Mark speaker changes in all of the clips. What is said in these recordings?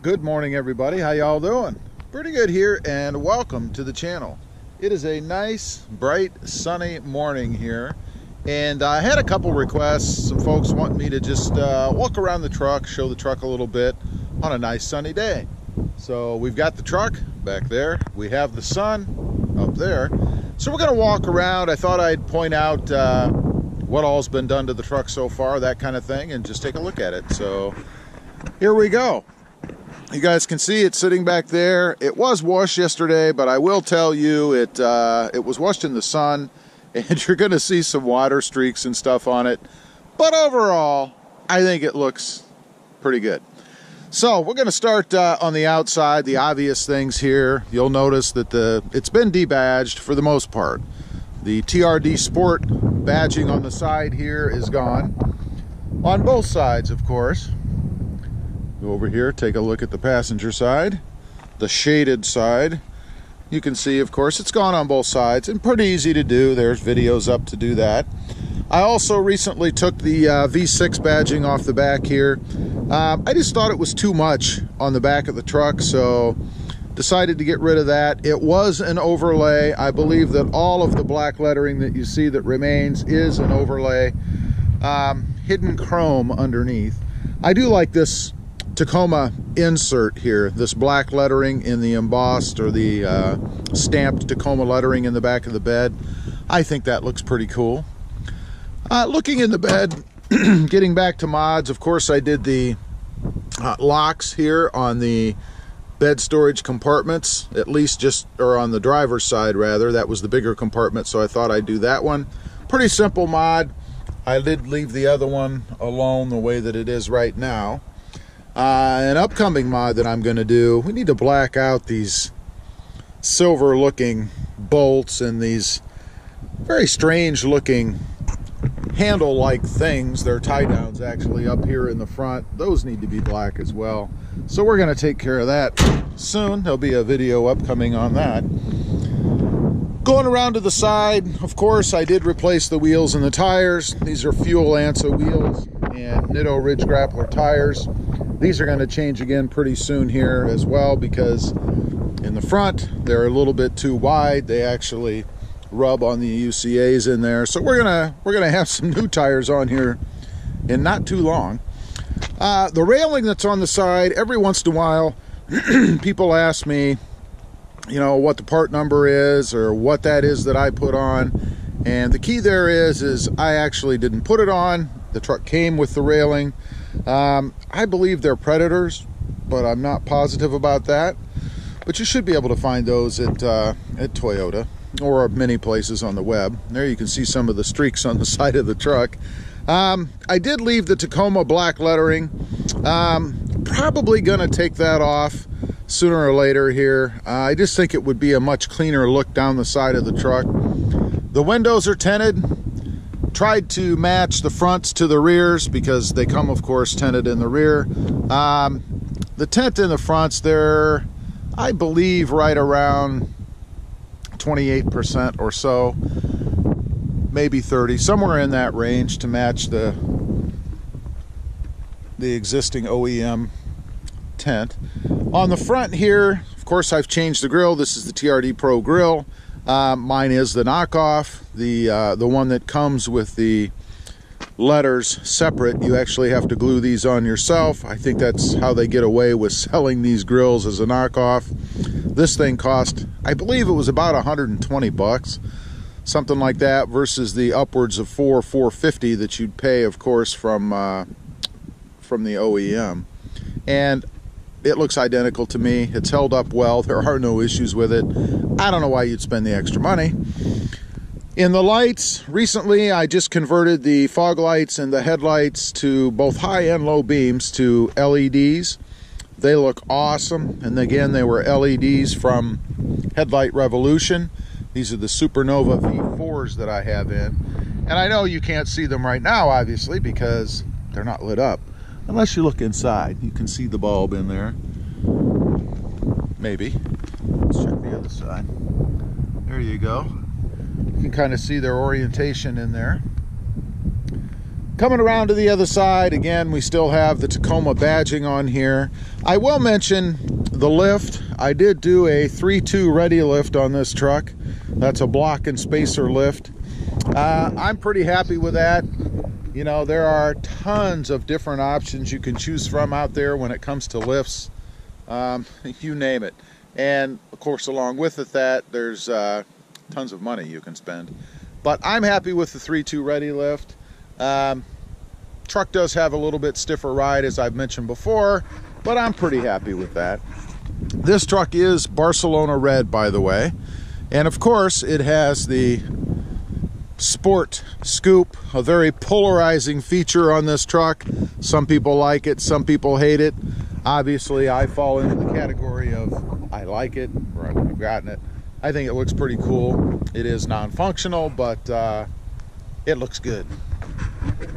Speaker 1: Good morning, everybody. How y'all doing? Pretty good here, and welcome to the channel. It is a nice, bright, sunny morning here, and I had a couple requests. Some folks want me to just walk around the truck, show the truck a little bit on a nice sunny day. So we've got the truck back there. We have the sun up there. So we're going to walk around. I thought I'd point out what all's been done to the truck so far, that kind of thing, and just take a look at it. So here we go. You guys can see it sitting back there. It was washed yesterday, but I will tell you it was washed in the sun, and you're going to see some water streaks and stuff on it. But overall, I think it looks pretty good. So we're going to start on the outside, the obvious things here. You'll notice that it's been debadged for the most part. The TRD Sport badging on the side here is gone. On both sides, of course. Go over here, take a look at the passenger side, the shaded side. You can see, of course, it's gone on both sides, and pretty easy to do. There's videos up to do that. I also recently took the V6 badging off the back here. I just thought it was too much on the back of the truck, so decided to get rid of that. It was an overlay. I believe that all of the black lettering that you see that remains is an overlay. Hidden chrome underneath. I do like this Tacoma insert here, this black lettering in the embossed or the stamped Tacoma lettering in the back of the bed. I think that looks pretty cool. Looking in the bed, getting back to mods, of course I did the locks here on the bed storage compartments, at least or on the driver's side rather. That was the bigger compartment, so I thought I'd do that one. Pretty simple mod. I did leave the other one alone the way that it is right now. An upcoming mod that I'm going to do, we need to black out these silver looking bolts and these very strange looking handle like things. They're tie downs actually up here in the front. Those need to be black as well. So we're going to take care of that soon. There'll be a video upcoming on that. Going around to the side, of course, I did replace the wheels and the tires. These are Fuel Ansa wheels and Nitto Ridge Grappler tires. These are going to change again pretty soon here as well, because in the front they're a little bit too wide. They actually rub on the UCAs in there. So we're gonna have some new tires on here in not too long. The railing that's on the side, every once in a while people ask me, you know, what the part number is or what that is that I put on. And the key there is I actually didn't put it on. The truck came with the railing. I believe they're Predators, but I'm not positive about that. But you should be able to find those at Toyota or many places on the web. There you can see some of the streaks on the side of the truck. I did leave the Tacoma black lettering. Probably gonna take that off sooner or later here. I just think it would be a much cleaner look down the side of the truck. The windows are tinted. Tried to match the fronts to the rears because they come, of course, tinted in the rear. The tint in the fronts, they're, I believe, right around 28% or so, maybe 30, somewhere in that range to match the existing OEM tint. On the front here, of course, I've changed the grille. This is the TRD Pro grille. Mine is the knockoff, the one that comes with the letters separate. You actually have to glue these on yourself. I think that's how they get away with selling these grills as a knockoff. This thing cost, I believe it was about 120 bucks, something like that, versus the upwards of $450 that you'd pay, of course, from the OEM. And it looks identical to me. It's held up well. There are no issues with it. I don't know why you'd spend the extra money. In the lights, recently I just converted the fog lights and the headlights to both high and low beams to LEDs. They look awesome. And again, they were LEDs from Headlight Revolution. These are the Supernova V4s that I have in. And I know you can't see them right now, obviously, because they're not lit up. Unless you look inside, you can see the bulb in there. Maybe. Let's check the other side. There you go. You can kind of see their orientation in there. Coming around to the other side, again, we still have the Tacoma badging on here. I will mention the lift. I did do a 3-2 ready lift on this truck. That's a block and spacer lift. I'm pretty happy with that. You know, there are tons of different options you can choose from out there when it comes to lifts. You name it. And of course, along with it, there's tons of money you can spend. But I'm happy with the 3-2 ready lift. Truck does have a little bit stiffer ride, as I've mentioned before, but I'm pretty happy with that. This truck is Barcelona red, by the way, and of course it has the sport scoop, a very polarizing feature on this truck. Some people like it, some people hate it. Obviously I fall into the category of I like it, or I would have gotten it. I think it looks pretty cool. It is non-functional, but it looks good.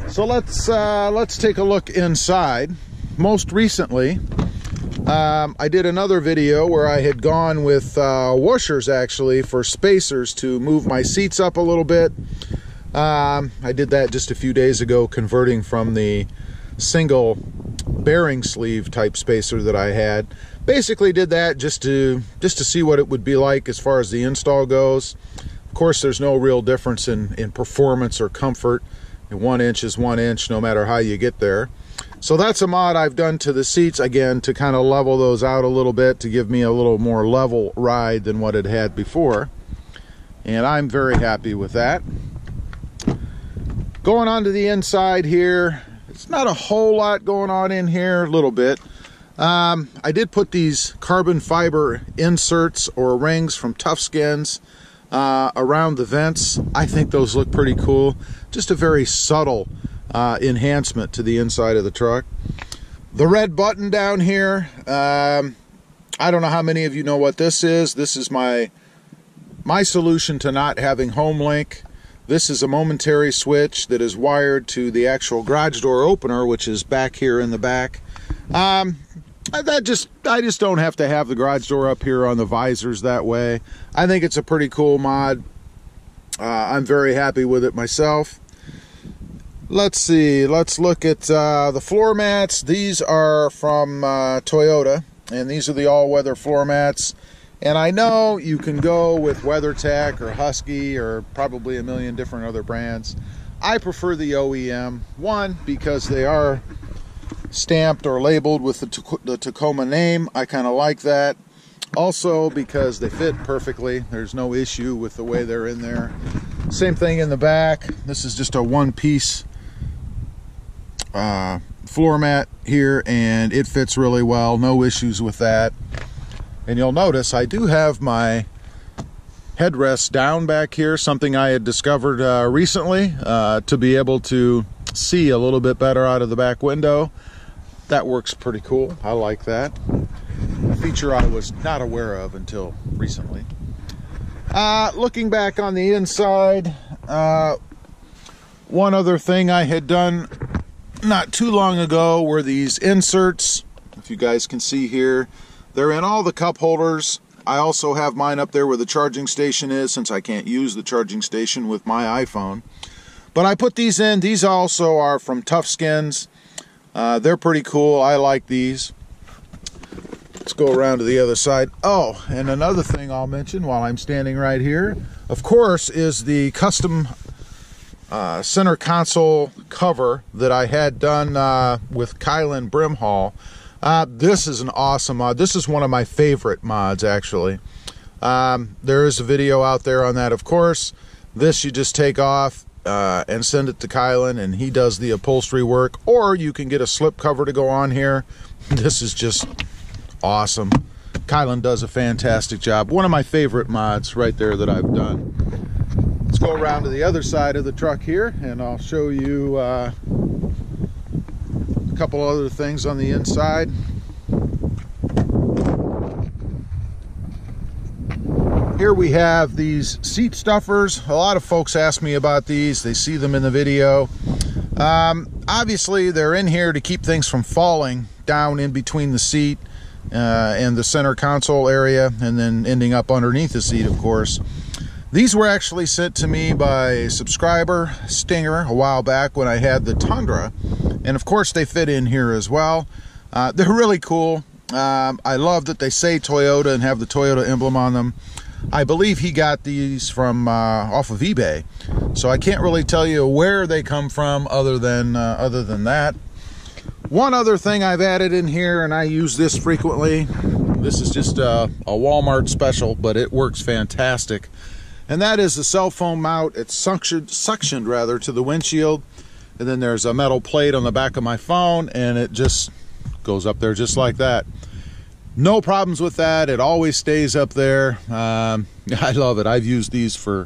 Speaker 1: So let's take a look inside. Most recently, I did another video where I had gone with washers, actually, for spacers to move my seats up a little bit. I did that just a few days ago, converting from the single bearing sleeve type spacer that I had. Basically did that just to see what it would be like as far as the install goes. Of course, there's no real difference in performance or comfort. 1 inch is 1 inch, no matter how you get there. So that's a mod I've done to the seats, again, to kind of level those out a little bit, to give me a little more level ride than what it had before. And I'm very happy with that. Going on to the inside here, it's not a whole lot going on in here, a little bit. I did put these carbon fiber inserts or rings from Tough Skins around the vents. I think those look pretty cool. Just a very subtle enhancement to the inside of the truck. The red button down here, I don't know how many of you know what this is. This is my solution to not having home link. This is a momentary switch that is wired to the actual garage door opener, which is back here in the back. I just don't have to have the garage door up here on the visors that way. I think it's a pretty cool mod. I'm very happy with it myself. Let's see, let's look at the floor mats. These are from Toyota, and these are the all-weather floor mats. And I know you can go with WeatherTech or Husky or probably a million different other brands. I prefer the OEM. One, because they are stamped or labeled with the Tacoma name. I kind of like that. Also, because they fit perfectly. There's no issue with the way they're in there. Same thing in the back. This is just a one-piece floor mat here, and it fits really well. No issues with that. And you'll notice I do have my headrest down back here, something I had discovered recently to be able to see a little bit better out of the back window. That works pretty cool. I like that. A feature I was not aware of until recently. Looking back on the inside, one other thing I had done not too long ago were these inserts. If you guys can see here, they're in all the cup holders. I also have mine up there where the charging station is, since I can't use the charging station with my iPhone. But I put these in. These also are from Tough Skins. They're pretty cool. I like these. Let's go around to the other side. Oh, and another thing I'll mention while I'm standing right here, of course, is the custom center console cover that I had done with Kylan Brimhall. This is an awesome mod. This is one of my favorite mods, actually. There is a video out there on that, of course. This you just take off and send it to Kylan, and he does the upholstery work. Or you can get a slip cover to go on here. This is just awesome. Kylan does a fantastic job. One of my favorite mods right there that I've done. Let's go around to the other side of the truck here, and I'll show you a couple other things on the inside. Here we have these seat stuffers. A lot of folks ask me about these. They see them in the video. Obviously, they're in here to keep things from falling down in between the seat and the center console area, and then ending up underneath the seat, of course. These were actually sent to me by a subscriber, Stinger, a while back when I had the Tundra. And of course they fit in here as well. They're really cool. I love that they say Toyota and have the Toyota emblem on them. I believe he got these from off of eBay, so I can't really tell you where they come from other than that. One other thing I've added in here, and I use this frequently. This is just a Walmart special, but it works fantastic. And that is the cell phone mount. It's suctioned rather to the windshield, and then there's a metal plate on the back of my phone, and it just goes up there just like that. No problems with that. It always stays up there. I love it. I've used these for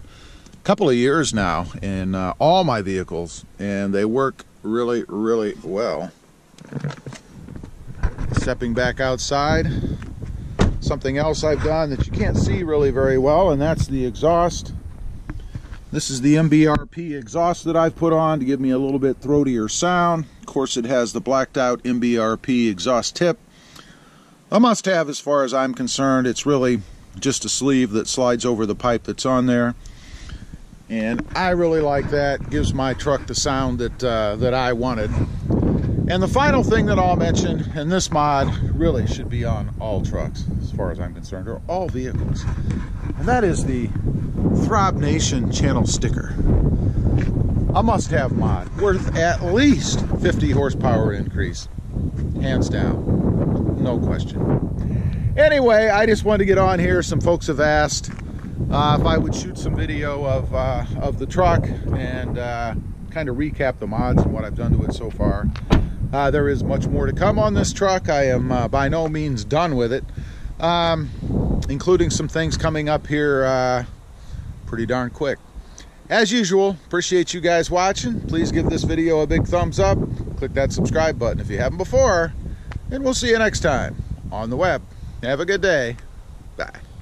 Speaker 1: a couple of years now in all my vehicles, and they work really, really well. Stepping back outside, something else I've done that you can't see really very well, and that's the exhaust. This is the MBRP exhaust that I've put on to give me a little bit throatier sound. Of course, it has the blacked out MBRP exhaust tip. A must-have as far as I'm concerned. It's really just a sleeve that slides over the pipe that's on there, and I really like that. It gives my truck the sound that I wanted. And the final thing that I'll mention, and this mod really should be on all trucks as far as I'm concerned, or all vehicles, and that is the ThrobbNation channel sticker. A must-have mod worth at least 50 horsepower increase, hands down, no question. Anyway, I just wanted to get on here. Some folks have asked if I would shoot some video of the truck and kind of recap the mods and what I've done to it so far. There is much more to come on this truck. I am by no means done with it, including some things coming up here pretty darn quick. As usual, appreciate you guys watching. Please give this video a big thumbs up. Click that subscribe button if you haven't before, and we'll see you next time on the web. Have a good day. Bye.